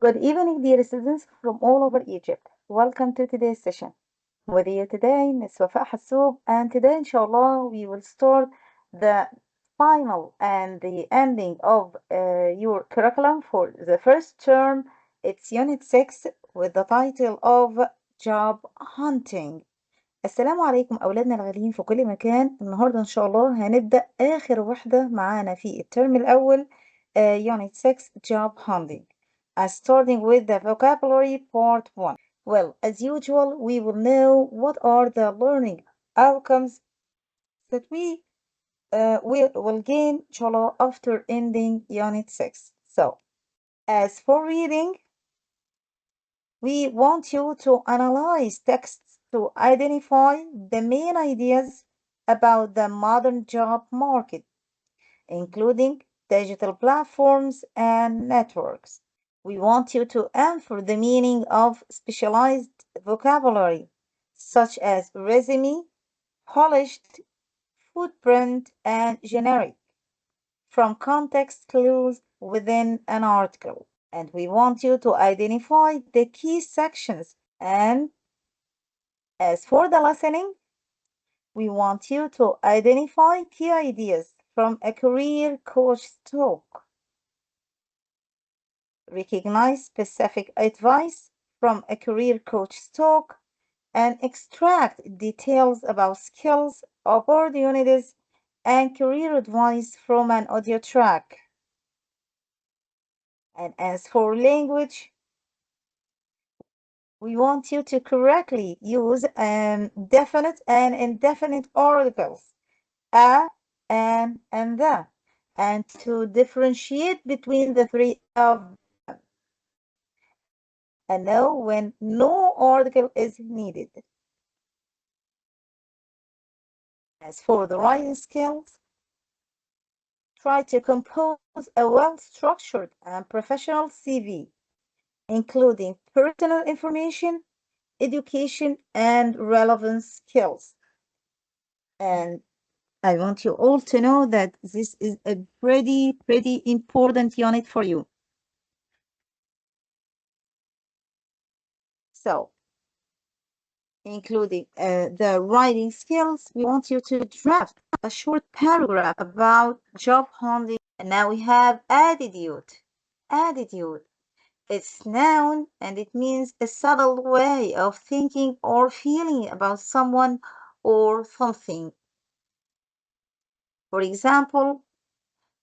Good evening, dear students from all over Egypt. Welcome to today's session. With you today, Miss Wafa Hassoub, and today, inshallah, we will start the final and the ending of your curriculum for the first term. It's Unit 6 with the title of Job Hunting. السلام عليكم أولادنا الغاليين في كل مكان. النهاردة إن شاء الله هنبدأ آخر وحدة معانا في الترم الأول Unit 6 Job Hunting. Starting with the vocabulary part 1. Well, as usual, we will know what are the learning outcomes that we will gain, inshallah, after ending Unit 6. So, as for reading, we want you to analyze texts to identify the main ideas about the modern job market, including digital platforms and networks. We want you to infer the meaning of specialized vocabulary, such as resume, polished, footprint, and generic, from context clues within an article. And we want you to identify the key sections. And as for the listening, we want you to identify key ideas from a career coach talk. Recognize specific advice from a career coach talk and extract details about skills, opportunities, and career advice from an audio track. And as for language, we want you to correctly use definite and indefinite articles, a, and the, and to differentiate between the three of them, and know when no article is needed. As for the writing skills, try to compose a well-structured and professional CV, including personal information, education, and relevant skills. And I want you all to know that this is a pretty important unit for you. So, including the writing skills, we want you to draft a short paragraph about job hunting. And now we have attitude. Attitude. It's noun and it means a subtle way of thinking or feeling about someone or something. For example,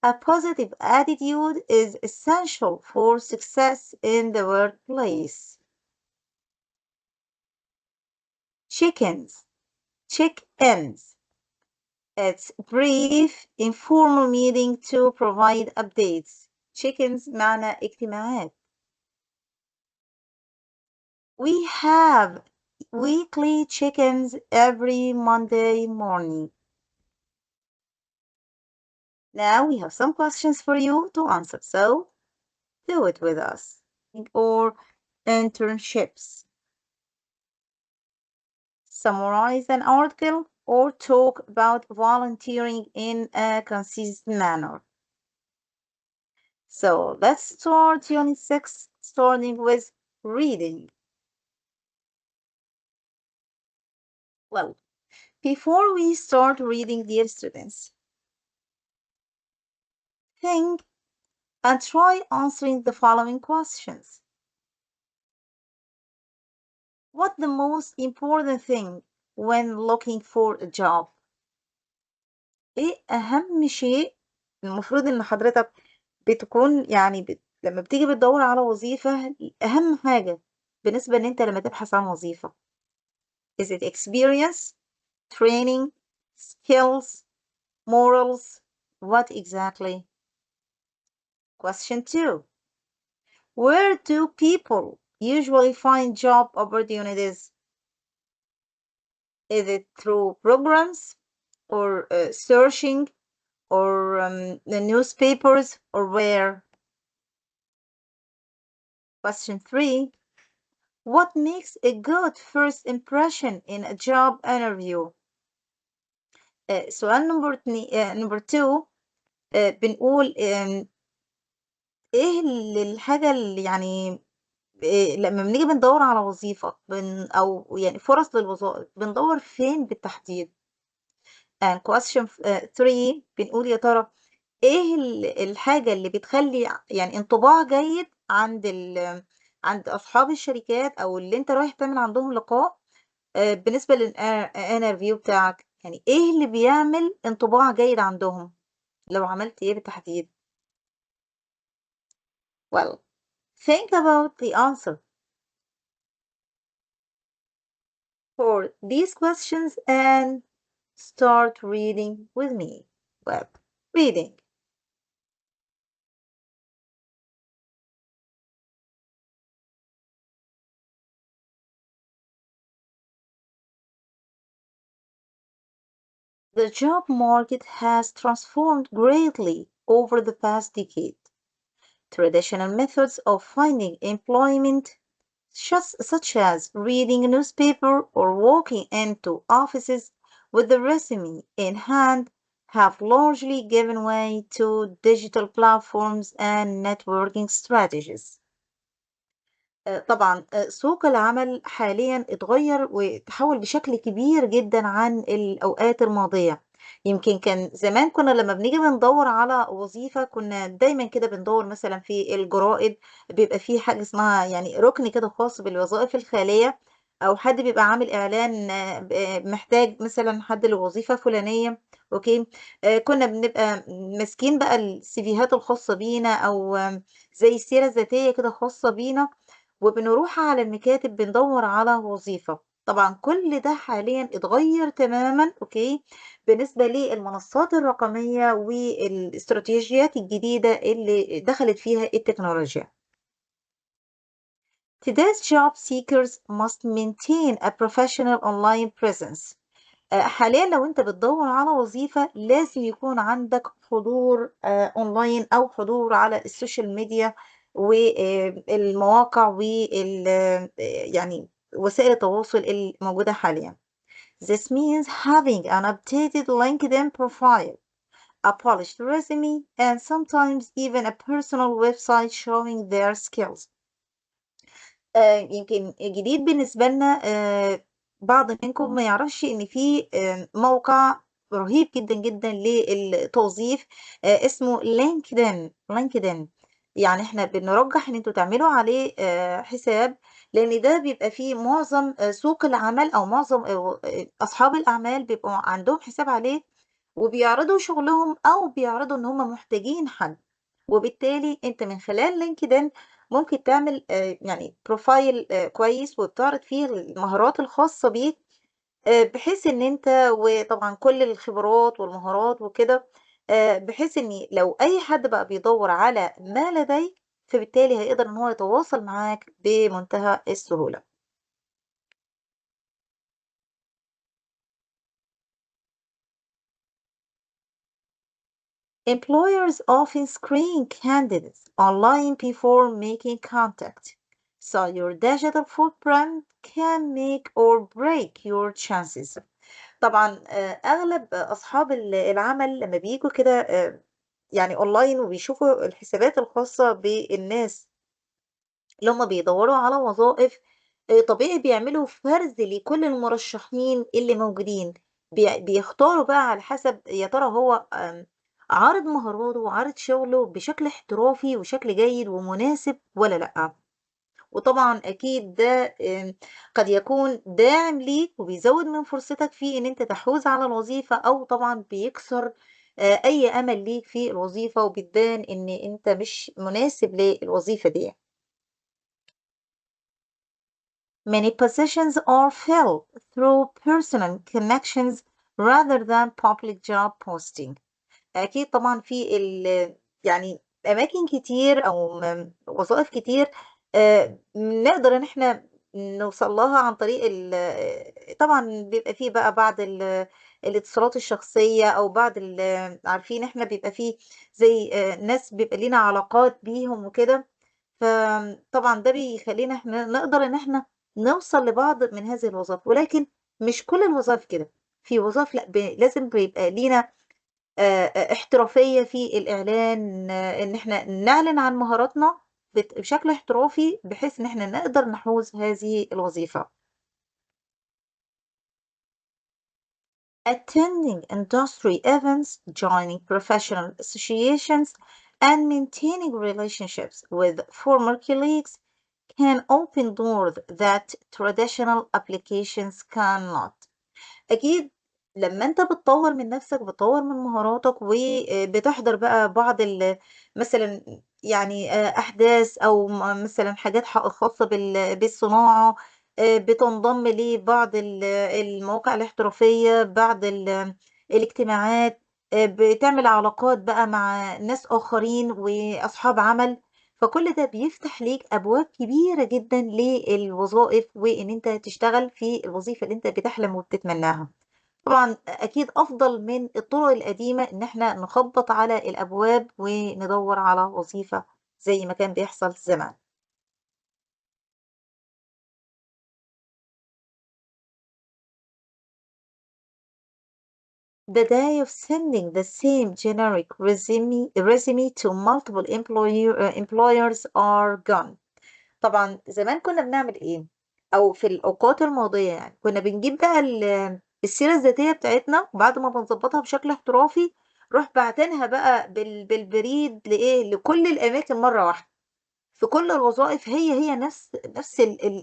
a positive attitude is essential for success in the workplace. Chickens, chick-ins. It's brief, informal meeting to provide updates. Chickens معنى اجتماعات. We have weekly chickens every Monday morning. Now we have some questions for you to answer, so do it with us. Or internships. Summarize an article or talk about volunteering in a concise manner. So let's start Unit 6, starting with reading. Well, before we start reading, dear students, think and try answering the following questions. What the most important thing when looking for a job? ايه اهم شيء المفروض ان حضرتك بتكون لما بتيجي بتدور على وظيفة، اهم حاجة بالنسبة ان انت لما تبحث عن وظيفة. Is it experience, training, skills, morals? What exactly? Question 2. Where do people usually find job opportunities? Is it through programs or searching or the newspapers or where? Question 3. What makes a good first impression in a job interview? سؤال نمبر 2 بنقول ايه الحاجة اللي لمّا بنيجي بندوّر على وظيفة أو يعني فرص للوظائف، بندوّر فين بالتحديد؟ and question 3 بنقول يا ترى إيه الحاجة اللي بتخلّي يعني انطباع جيد عند أصحاب الشركات أو اللي أنت رايح تعمل عندهم لقاء بالنسبة interview بتاعك، يعني إيه اللي بيعمل انطباع جيد عندهم؟ لو عملت إيه بالتحديد؟ Well, think about the answer for these questions and start reading with me. Well, reading. The job market has transformed greatly over the past decade. Traditional methods of finding employment, such as reading a newspaper or walking into offices with the resume in hand, have largely given way to digital platforms and networking strategies. طبعًا سوق العمل حاليًا اتغيّر وتحوّل بشكل كبير جدًا عن الأوقات الماضية، يمكن كان زمان كنا لمّا بنيجي بندوّر على وظيفة كنا دايمًا كده بندوّر مثلًا في الجرائد، بيبقى في حاجة اسمها يعني رُكن كده خاص بالوظائف الخالية، أو حد بيبقى عامل إعلان محتاج مثلًا حد لوظيفة فلانية، أوكي، كنا بنبقى ماسكين بقى السيفيهات الخاصة بينا أو زي السيرة الذاتية كده خاصة بينا وبنروح على المكاتب بندوّر على وظيفة، طبعًا كل ده حاليًا اتغيّر تمامًا أوكي، بالنسبة للمنصات الرقمية والاستراتيجيات الجديدة اللي دخلت فيها التكنولوجيا. Today's job seekers must maintain a professional online presence. حاليًا لو أنت بتدوّر على وظيفة لازم يكون عندك حضور أونلاين أو حضور على السوشيال ميديا المواقع يعني وسائل التواصل الموجودة حاليًا. This means having an updated LinkedIn profile, a polished resume, and sometimes even a personal website showing their skills. يمكن جديد بالنسبة لنا بعض منكم ما يعرفش إن في موقع رهيب جدًا، جدًا للتوظيف اسمه LinkedIn. يعني إحنا بنرجّح إن أنتم تعملوا عليه حساب، لإن ده بيبقى فيه معظم سوق العمل أو معظم أصحاب الأعمال بيبقوا عندهم حساب عليه، وبيعرضوا شغلهم أو بيعرضوا إن هم محتاجين حد، وبالتالي أنت من خلال LinkedIn ممكن تعمل يعني profile كويس وبتعرض فيه المهارات الخاصة بيك، بحيث إن أنت وطبعًا كل الخبرات والمهارات وكده، بحيث إن لو أي حد بقى بيدوّر على ما لديك، فبالتالي هيقدر إن هو يتواصل معاك بمنتهى السهولة. Employers often screen candidates online before making contact, so your digital footprint can make or break your chances. طبعًا أغلب أصحاب العمل لمّا بييجوا كده يعني أونلاين وبيشوفوا الحسابات الخاصة بالناس اللي هُم بيدوّروا على وظائف، طبيعي بيعملوا فرز لكل المرشحين اللي موجودين، بيختاروا بقى على حسب يا ترى هو عارض مهاراته وعارض شغله بشكل احترافي وشكل جيد ومناسب والّا لأ. وطبعًا أكيد ده قد يكون داعم ليك وبيزوّد من فرصتك في إن أنت تحوز على الوظيفة، أو طبعًا بيكسر أي أمل ليك في الوظيفة وبتبان إن أنت مش مناسب للوظيفة ديّة. Many positions are filled through personal connections rather than public job posting. أكيد طبعًا في يعني أماكن كتير أو وظائف كتير نقدر إن إحنا نوصل لها عن طريق طبعًا بيبقى في بقى بعض الاتصالات الشخصية أو بعض عارفين إحنا بيبقى في زي ناس بيبقى لينا علاقات بيهم وكده، فطبعًا ده بيخلّينا إحنا نقدر إن إحنا نوصل لبعض من هذه الوظائف، ولكن مش كل الوظائف كده، في وظائف لأ لازم بيبقى لينا احترافية في الإعلان، إن إحنا نعلن عن مهاراتنا بشكل احترافي بحيث إن إحنا نقدر نحوز هذه الوظيفة. Attending industry events, joining professional associations, and maintaining relationships with former colleagues can open doors that traditional applications cannot. أكيد لمّا أنت بتطوّر من نَفْسك، بتطوّر من مهاراتك، وبتحضر بقى بعض مثلًا يعني أحداث أو مثلًا حاجات خاصة بالصناعة، بتنضم لبعض المواقع الاحترافية، بعض الاجتماعات، بتعمل علاقات بقى مع ناس آخرين وأصحاب عمل، فكل ده بيفتح ليك أبواب كبيرة جدًا للوظائف، وإن أنت تشتغل في الوظيفة اللي أنت بتحلم وبتتمناها. طبعًا أكيد أفضل من الطرق القديمة إن إحنا نخبّط على الأبواب وندوّر على وظيفة زي ما كان بيحصل زمان. The day of sending the same generic resume to multiple employers are gone. طبعًا زمان كنا بنعمل إيه، أو في الأوقات الماضية يعني، كنا بنجيب بقى السيرة الذاتية بتاعتنا وبعد ما بنضبّطها بشكل احترافي، نروح باعتينها بقى بالبريد لإيه، لكل الأماكن مرّة واحدة، في كل الوظائف هي نفس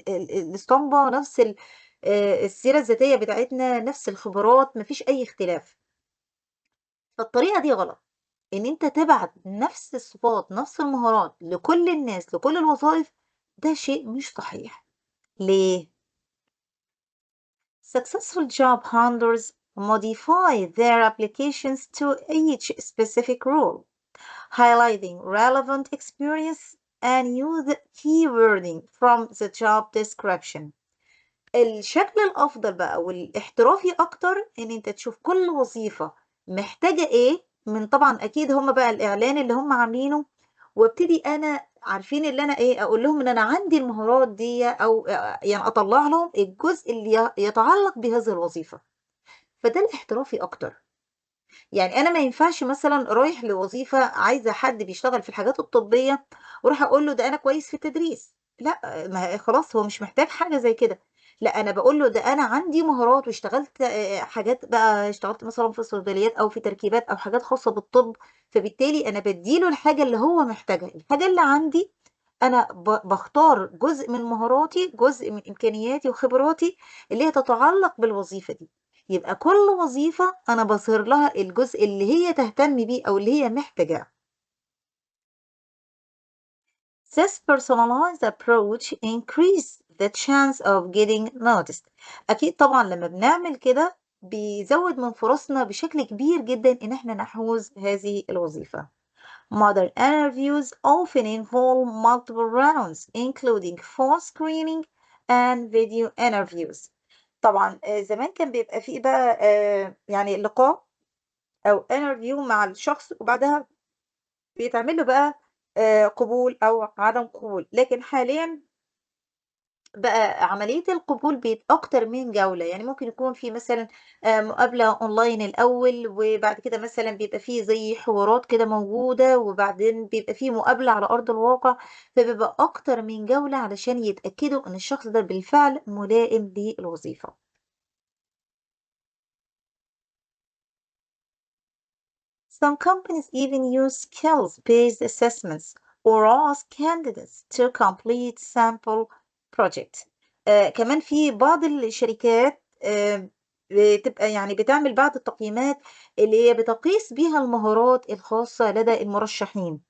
الإسطمبة، نفس السيرة الذاتية بتاعتنا، نفس الخبرات، ما فيش أي اختلاف. فالطريقة دي غلط، إن أنت تبعت نفس الصفات، نفس المهارات لكل الناس، لكل الوظائف، ده شيء مش صحيح. ليه؟ Successful job hunters modify their applications to each specific role, highlighting relevant experience and use keywording from the job description. الشكل الأفضل بقى والاحترافي أكتر إن أنت تشوف كل وظيفة محتاجة إيه من طبعًا أكيد هم بقى الإعلان اللي هم عاملينه، وابتدي أنا عارفين اللي أنا إيه، أقول لهم إن أنا عندي المهارات ديّة أو يعني أطلّع لهم الجزء اللي يتعلق بهذه الوظيفة، فده الاحترافي أكتر. يعني أنا ما ينفعش مثلًا رايح لوظيفة عايزة حد بيشتغل في الحاجات الطبية، وأروح أقول له ده أنا كويس في التدريس، لأ، ما خلاص هو مش محتاج حاجة زي كده، لأ أنا باقول له ده أنا عندي مهارات واشتغلت حاجات بقى اشتغلت مثلًا في صيدليات أو في تركيبات أو حاجات خاصة بالطب، فبالتالي أنا بادّي له الحاجة اللي هو محتاجها، الحاجة اللي عندي أنا باختار جزء من مهاراتي، جزء من إمكانياتي وخبراتي اللي هي تتعلق بالوظيفة دي. يبقى كل وظيفة أنا باظهر لها الجزء اللي هي تهتم بيه أو اللي هي محتاجاه. This personalized approach increase the chance of getting noticed. أكيد طبعًا لمّا بنعمل كده بيزود من فرصنا بشكل كبير جدًا إن إحنا نحوز هذه الوظيفة. Modern interviews often involve multiple rounds including phone screening and video interviews. طبعًا زمان كان بيبقى في بقى يعني لقاء أو interview مع الشخص وبعدها بيتعمل له بقى قبول أو عدم قبول، لكن حاليًا بقى عملية القبول أكتر من جولة، يعني ممكن يكون في مثلًا مقابلة online الأول، وبعد كده مثلًا بيبقى في زي حوارات كده موجودة، وبعدين بيبقى في مقابلة على أرض الواقع، فبيبقى أكتر من جولة علشان يتأكدوا إن الشخص ده بالفعل ملائم للوظيفة. Some companies even use skills-based assessments or ask candidates to complete sample projects. كمان في بعض الشركات بتبقى يعني بتعمل بعض التقييمات اللي هي بتقيس بيها المهارات الخاصة لدى المرشحين،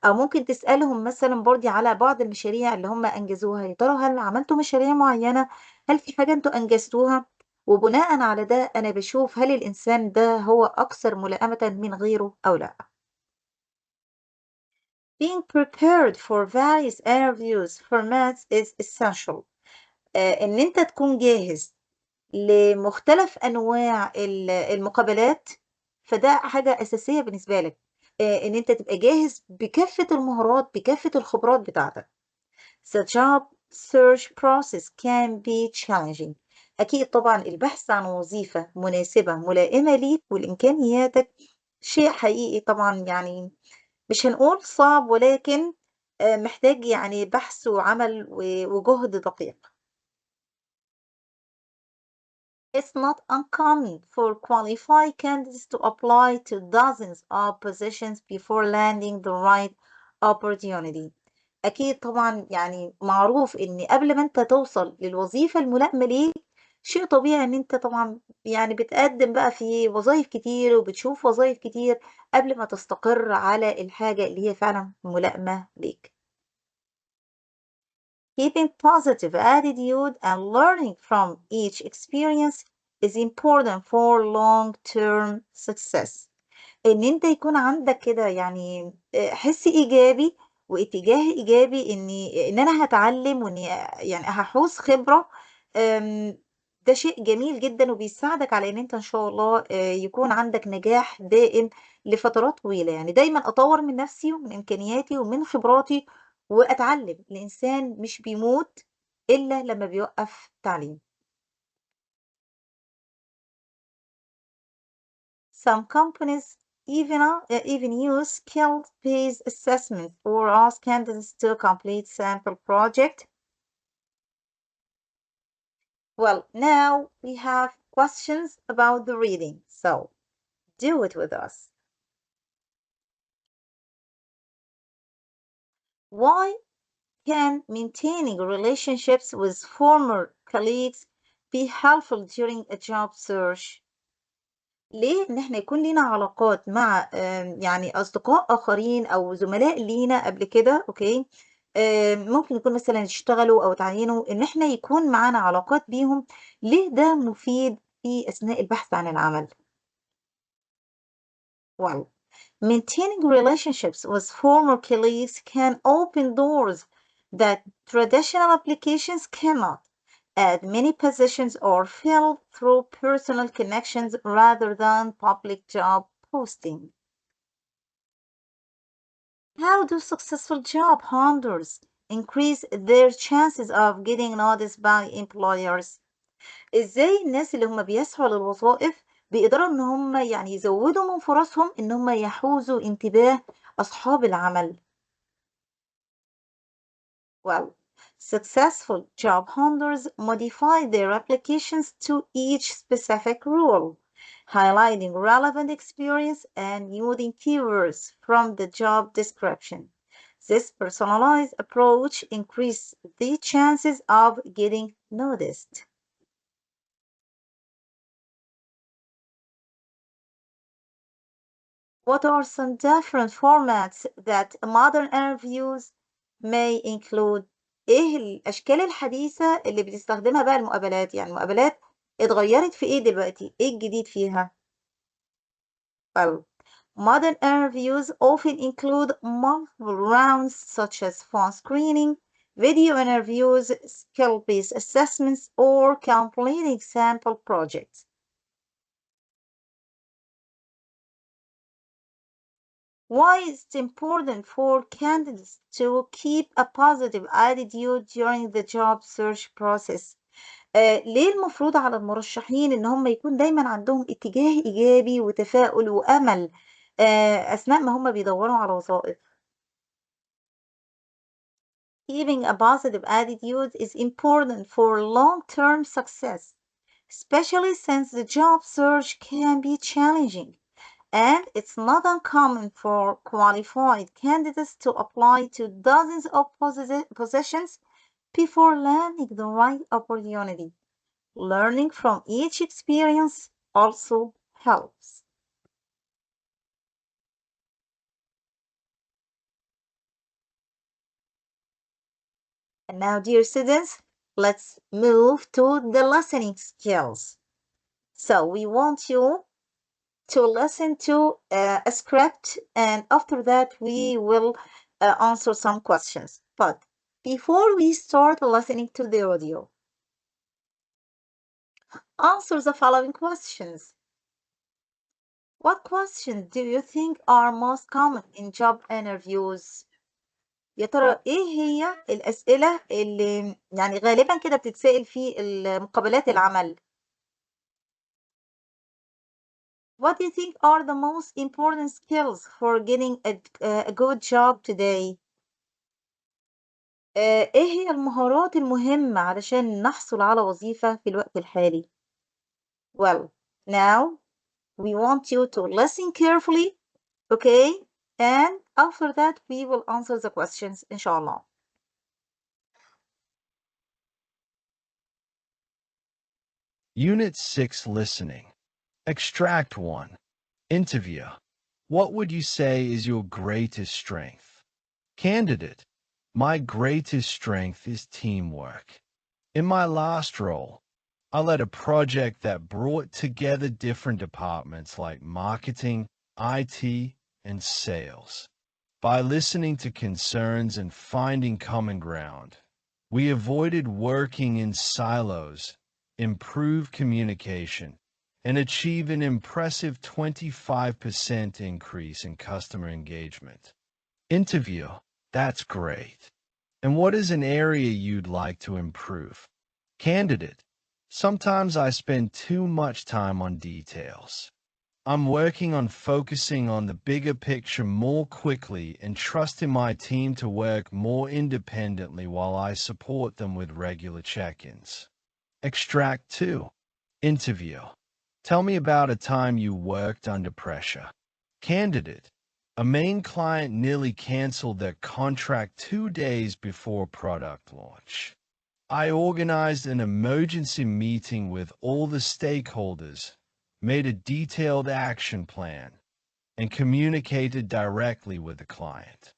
أو ممكن تسألهم مثلًا برضه على بعض المشاريع اللي هم أنجزوها، يا ترى هل عملتوا مشاريع معينة؟ هل في حاجة أنتم أنجزتوها؟ وبناءً على ده أنا باشوف هل الإنسان ده هو أكثر ملائمة من غيره أو لأ. Being prepared for various interviews formats is essential. إن أنت تكون جاهز لمختلف أنواع المقابلات، فده حاجة أساسية بالنسبة لك، إن أنت تبقى جاهز بكافة المهارات، بكافة الخبرات بتاعتك. The job search process can be challenging. أكيد طبعًا البحث عن وظيفة مناسبة ملائمة ليك ولإمكانياتك شيء حقيقي طبعًا يعني مش هنقول صعب ولكن محتاج يعني بحث وعمل وجهد دقيق. It's not uncommon for qualified candidates to apply to dozens of positions before landing the right opportunity. أكيد طبعًا يعني معروف إن قبل ما أنت توصل للوظيفة الملائمة ليك، شيء طبيعي إن أنت طبعًا يعني بتقدّم بقى في وظايف كتير وبتشوف وظايف كتير قبل ما تستقر على الحاجة اللي هي فعلًا ملائمة ليك. Keeping positive attitude and learning from each experience is important for long-term success. إن أنت يكون عندك كده يعني حِس إيجابي واتجاه إيجابي إن أنا هاتعلّم وإني يعني هاحوز خبرة. آمم، ده شيء جميل جدًا وبيساعدك على إن أنت إن شاء الله يكون عندك نجاح دائم لفترات طويلة، يعني دايمًا أطوّر من نَفْسي ومن إمكانياتي ومن خبراتي وأتعلّم، الإنسان مش بيموت إلا لمّا بيوقّف تعليم. Some companies even use skill-based assessment or ask candidates to complete sample project. Well, now we have questions about the reading, so do it with us. Why can maintaining relationships with former colleagues be helpful during a job search? ليه إن إحنا يكون لينا علاقات مع يعني أصدقاء آخرين أو زملاء لينا قبل كده، أوكي، ممكن يكون مثلًا اشتغلوا أو اتعيّنوا، إن إحنا يكون معانا علاقات بيهم، ليه ده مفيد في أثناء البحث عن العمل؟ Well, maintaining relationships with former colleagues can open doors that traditional applications cannot, as many positions are filled through personal connections rather than public job posting. How do successful job hunters increase their chances of getting noticed by employers؟ إزاي الناس اللي هم بيسعوا للوظائف بيقدروا إن هم يعني يزودوا من فرصهم إن هم يحوزوا انتباه أصحاب العمل؟ Well, successful job hunters modify their applications to each specific role, highlighting relevant experience and using keywords from the job description. This personalized approach increases the chances of getting noticed. What are some different formats that modern interviews may include؟ إيه الأشكال الحديثة اللي بتستخدمها بقى المقابلات؟ يعني المقابلات اتغيّرت في إيه دلوقتي؟ إيه الجديد فيها؟ Well, modern interviews often include multiple rounds such as phone screening, video interviews, skill-based assessments, or completing sample projects. Why is it important for candidates to keep a positive attitude during the job search process؟ ليه المفروض على المرشحين إن هم يكون دايمًا عندهم اتجاه إيجابي وتفاؤل وأمل أثناء ما هم بيدوّروا على وظائف؟ Keeping a positive attitude is important for long-term success, especially since the job search can be challenging. And it's not uncommon for qualified candidates to apply to dozens of positions before landing the right opportunity. Learning from each experience also helps. And now, dear students, let's move to the listening skills. So, we want you to listen to a script, and after that we will answer some questions. But before we start listening to the audio, answer the following questions. What questions do you think are most common in job interviews? يا ترى ايه هي الأسئلة اللي يعني غالبا كده بتتسأل في مقابلات العمل؟ What do you think are the most important skills for getting a good job today? إيه هي المهارات المهمة علشان نحصل على وظيفة في الوقت الحالي؟ Well, now we want you to listen carefully, okay? And after that, we will answer the questions, inshallah. Unit 6 Listening. Extract 1. Interview. What would you say is your greatest strength? Candidate. My greatest strength is teamwork. In my last role, I led a project that brought together different departments like marketing, IT, and sales. By listening to concerns and finding common ground, we avoided working in silos, improved communication, and achieved an impressive 25% increase in customer engagement. Interview. That's great. And what is an area you'd like to improve? Candidate. Sometimes I spend too much time on details. I'm working on focusing on the bigger picture more quickly and trusting my team to work more independently while I support them with regular check-ins. Extract 2. Interview. Tell me about a time you worked under pressure. Candidate. A main client nearly canceled their contract 2 days before product launch. I organized an emergency meeting with all the stakeholders, made a detailed action plan, and communicated directly with the client.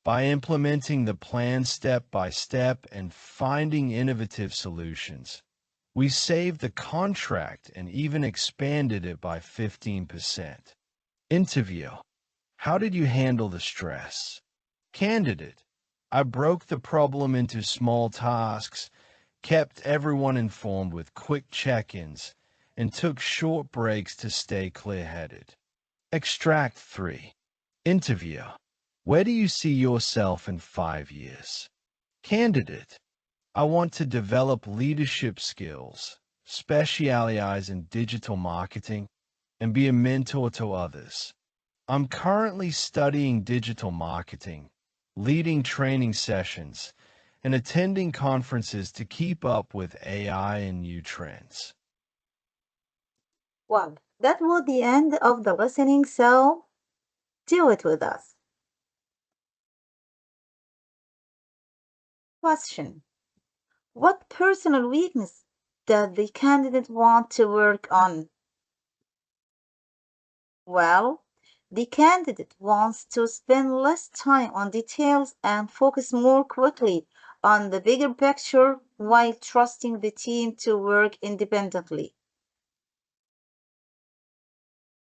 By implementing the plan step by step and finding innovative solutions, we saved the contract and even expanded it by 15%. Interview. How did you handle the stress? Candidate. I broke the problem into small tasks, kept everyone informed with quick check-ins, and took short breaks to stay clear-headed. Extract 3. Interview. Where do you see yourself in 5 years? Candidate. I want to develop leadership skills, specialize in digital marketing, and be a mentor to others. I'm currently studying digital marketing, leading training sessions, and attending conferences to keep up with AI and new trends. Well, that was the end of the listening, so do it with us. Question. What personal weakness does the candidate want to work on? Well, the candidate wants to spend less time on details and focus more quickly on the bigger picture while trusting the team to work independently.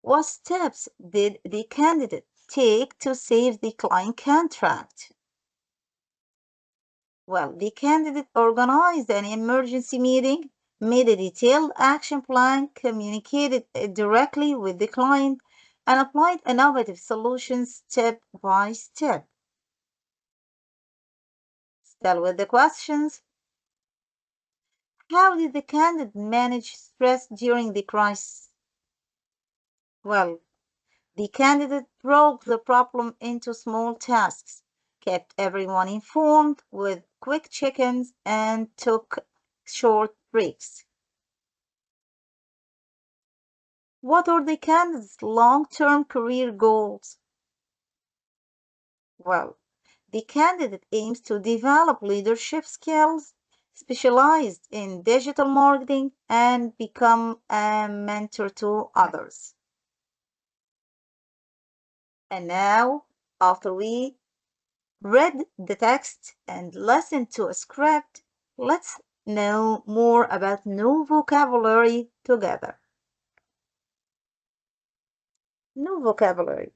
What steps did the candidate take to save the client contract? Well, the candidate organized an emergency meeting, made a detailed action plan, communicated directly with the client, and applied innovative solutions step by step. Still with the questions, how did the candidate manage stress during the crisis? Well, the candidate broke the problem into small tasks, kept everyone informed with quick check-ins, and took short breaks. What are the candidate's long-term career goals? Well, the candidate aims to develop leadership skills, specialized in digital marketing, and become a mentor to others. And now, after we read the text and listened to a script, let's know more about new vocabulary together. New vocabulary.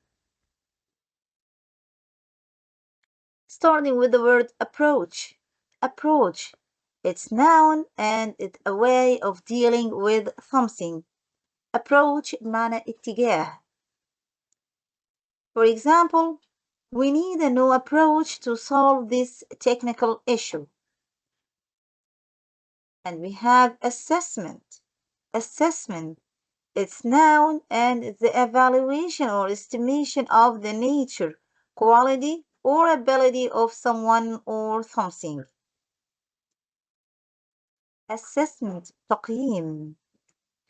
Starting with the word approach. Approach. It's noun and it's a way of dealing with something. Approach بمعنى اتجاه. For example, we need a new approach to solve this technical issue. And we have assessment. Assessment. It's noun and it's the evaluation or estimation of the nature, quality, or ability of someone or something. Assessment تقييم.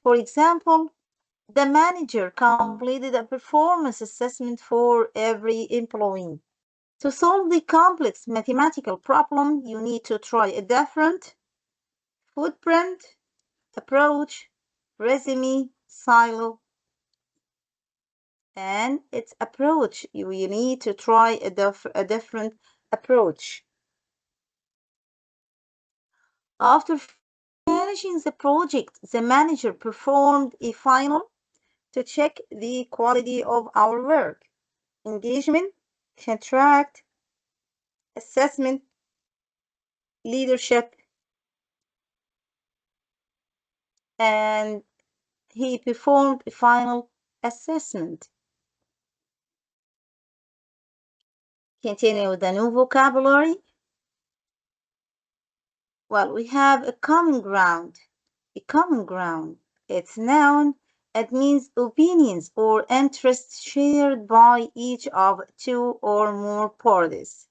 For example, the manager completed a performance assessment for every employee. To solve the complex mathematical problem, you need to try a different footprint, approach, resume, silo, and its approach. You need to try a different approach. After finishing the project, the manager performed a final to check the quality of our work. Engagement, contract, assessment, leadership, and he performed a final assessment. Continue with the new vocabulary. Well, we have a common ground. A common ground. It's noun. It means opinions or interests shared by each of two or more parties.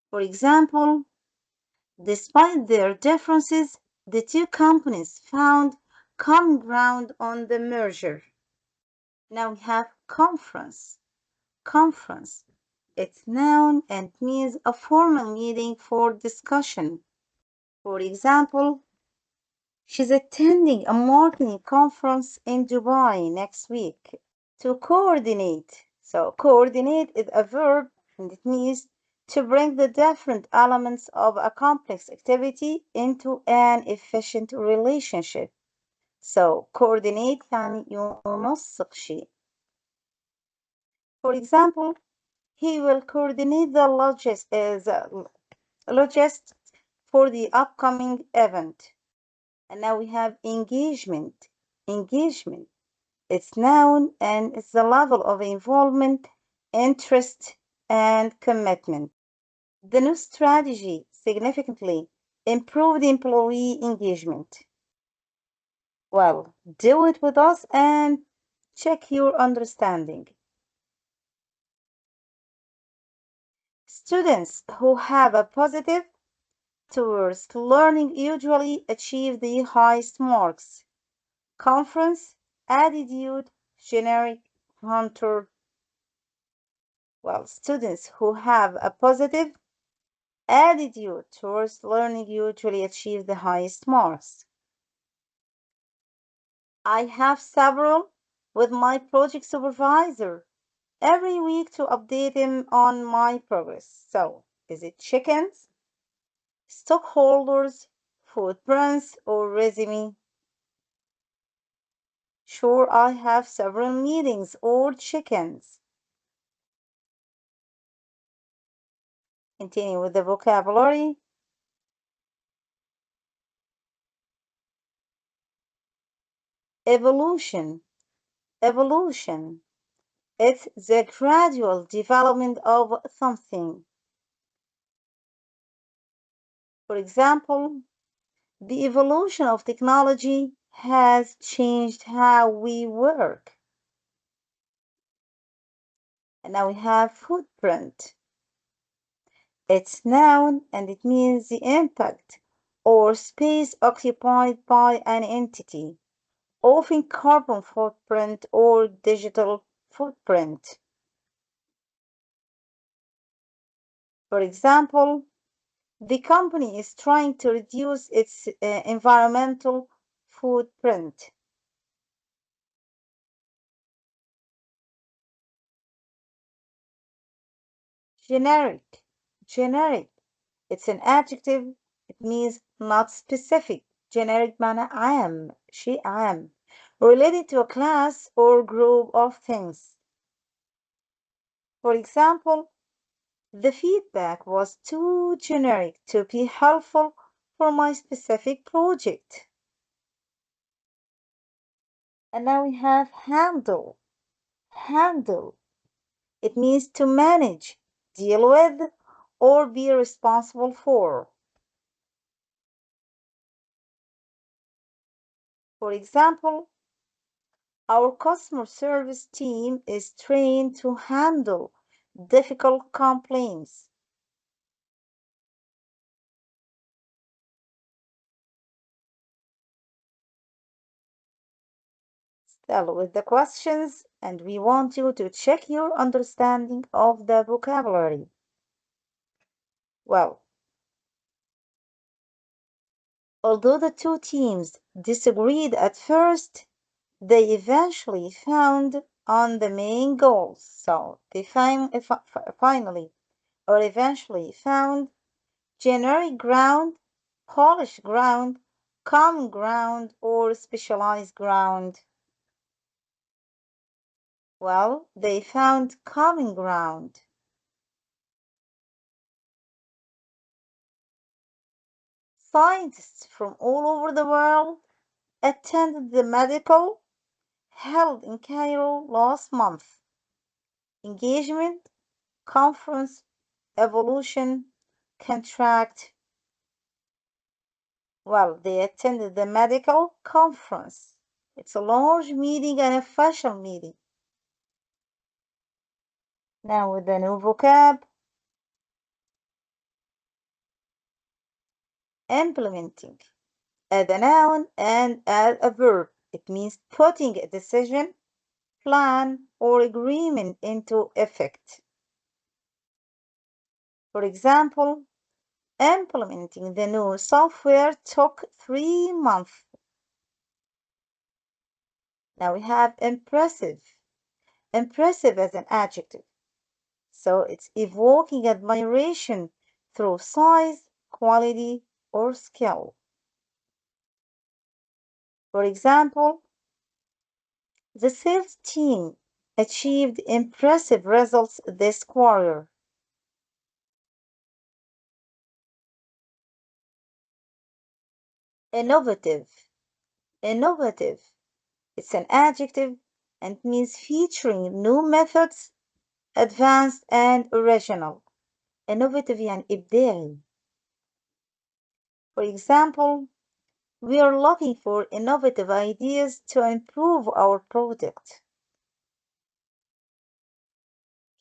For example, despite their differences, the two companies found common ground on the merger. Now we have conference. Conference. It's noun and means a formal meeting for discussion. For example, she's attending a marketing conference in Dubai next week. To coordinate. So, coordinate is a verb and it means to bring the different elements of a complex activity into an efficient relationship. So, coordinate يعني ينسق شيء. For example, he will coordinate the logistics for the upcoming event. And now we have engagement. Engagement. It's noun and it's the level of involvement, interest, and commitment. The new strategy significantly improved employee engagement. Well, do it with us and check your understanding. Students who have a positive towards learning usually achieve the highest marks. Conference, attitude, generic, hunter. Well, students who have a positive attitude towards learning usually achieve the highest marks. I have several with my project supervisor every week to update him on my progress. So, is it chickens, stockholders, footprints, or resume? Sure, I have several meetings or chickens. Continue with the vocabulary. Evolution. Evolution. It's the gradual development of something. For example, the evolution of technology has changed how we work. And now we have footprint. It's noun and it means the impact or space occupied by an entity, often carbon footprint or digital footprint. For example, the company is trying to reduce its environmental footprint. Generic. Generic. It's an adjective. It means not specific. Generic معنى عام. شيء عام. Related to a class or group of things. For example, the feedback was too generic to be helpful for my specific project. And now we have handle. Handle. It means to manage, deal with, or be responsible for. For example, our customer service team is trained to handle difficult complaints. Still with the questions, and we want you to check your understanding of the vocabulary. Well, although the two teams disagreed at first, they eventually found on the main goals. So they finally or eventually found generic ground, polished ground, common ground, or specialized ground. Well, they found common ground. Scientists from all over the world attended the medical held in Cairo last month. Engagement, conference, evolution, contract. Well, they attended the medical conference. It's a large meeting and official meeting. Now with the new vocab, implementing. Add a noun and add a verb. It means putting a decision, plan, or agreement into effect. For example, implementing the new software took 3 months. Now we have impressive. Impressive as an adjective. So it's evoking admiration through size, quality, or skill. For example, the sales team achieved impressive results this quarter. Innovative. Innovative. It's an adjective and means featuring new methods, advanced and original. innovative يعني إبداعي. For example, we are looking for innovative ideas to improve our product.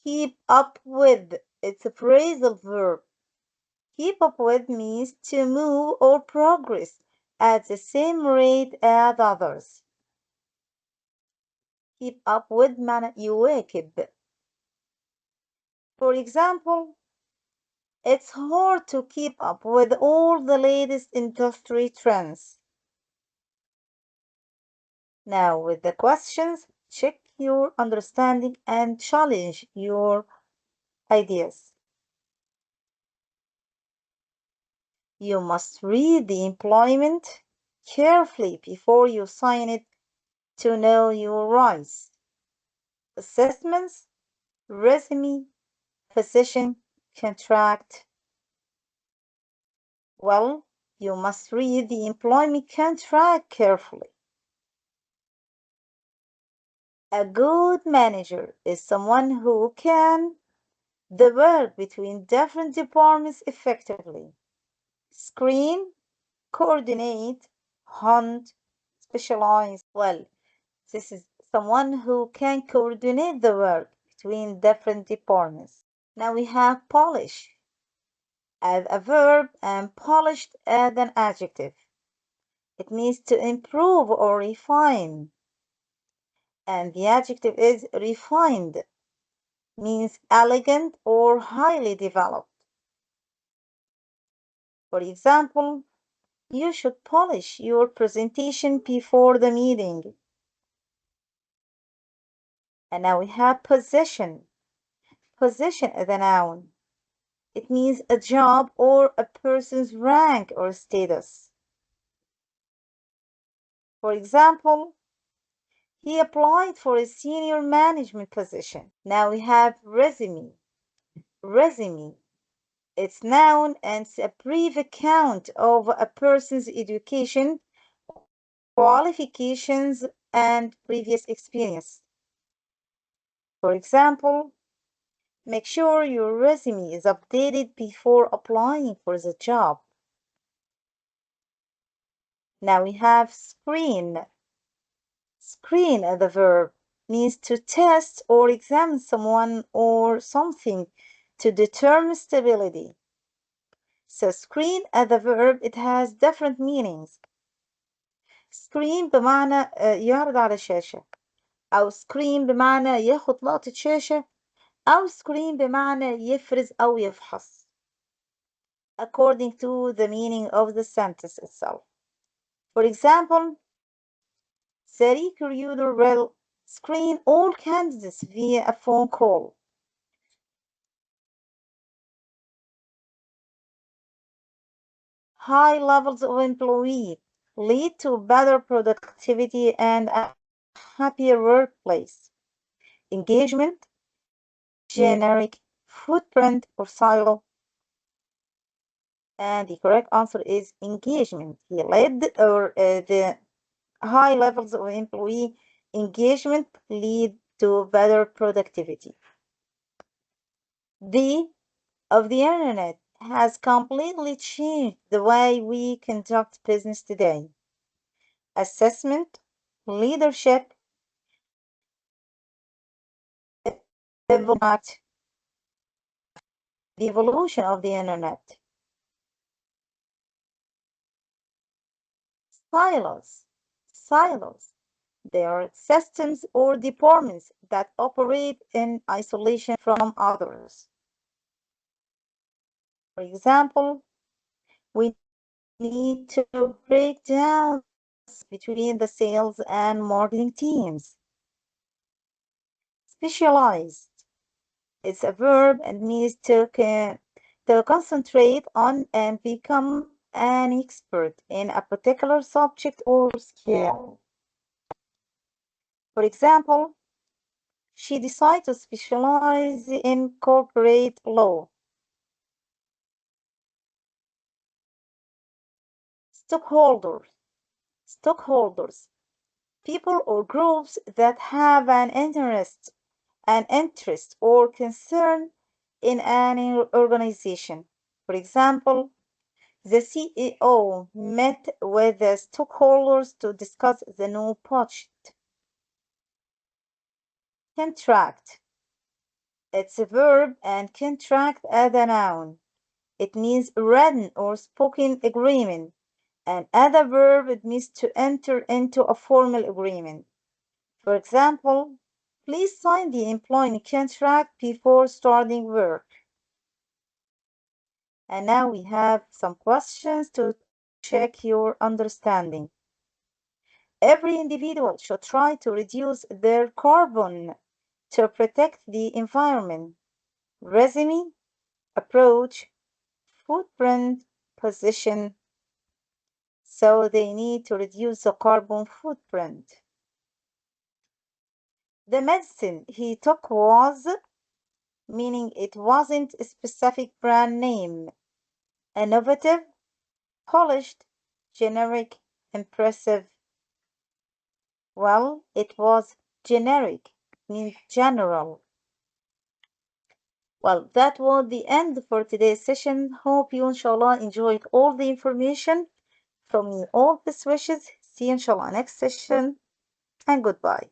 Keep up with. It's a phrasal verb. Keep up with means to move or progress at the same rate as others. Keep up with معنى يواكب. For example, it's hard to keep up with all the latest industry trends. Now, with the questions, check your understanding and challenge your ideas. You must read the employment carefully before you sign it to know your rights. Assessments, resume, position, contract. Well, you must read the employment contract carefully. A good manager is someone who can the work between different departments effectively. Screen, coordinate, hunt, specialize. Well, this is someone who can coordinate the work between different departments. Now we have polish as a verb and polished as an adjective. It means to improve or refine. And the adjective is refined, means elegant or highly developed. For example, you should polish your presentation before the meeting. And now we have position. Position is a noun. It means a job or a person's rank or status. For example, he applied for a senior management position. Now we have resume. Resume. It's noun and it's a brief account of a person's education, qualifications, and previous experience. For example, make sure your resume is updated before applying for the job. Now we have screen. Screen as the verb. means to test or examine someone or something to determine stability. So screen as a verb, it has different meanings. screen بمعنى يعرض على شاشة، أو screen بمعنى ياخد لقطة شاشة، أو screen بمعنى يفرز أو يفحص according to the meaning of the sentence itself. For example, the recruiter will screen all candidates via a phone call. High levels of employee lead to better productivity and a happier workplace. Engagement, generic, footprint, or silo. And the correct answer is engagement. He led, or the high levels of employee engagement lead to better productivity. The of the internet has completely changed the way we conduct business today. Assessment, leadership, development, the evolution of the internet. Silos. They are systems or departments that operate in isolation from others. For example, we need to break down between the sales and marketing teams. Specialized. It's a verb and means to concentrate on and become an expert in a particular subject or skill. For example, she decided to specialize in corporate law. Stockholders, people or groups that have an interest or concern in an organization. For example, the CEO met with the stockholders to discuss the new budget. Contract. It's a verb and contract as a noun. It means written or spoken agreement. And as a verb, it means to enter into a formal agreement. For example, please sign the employment contract before starting work. And now we have some questions to check your understanding. Every individual should try to reduce their carbon to protect the environment. Resume, approach, footprint, position. So they need to reduce the carbon footprint. The medicine he took was, meaning it wasn't a specific brand name, innovative, polished, generic, impressive. Well, it was generic, means general. Well, that was the end for today's session. Hope you, inshallah, enjoyed all the information. From me, all best wishes. See you, inshallah, next session, and goodbye.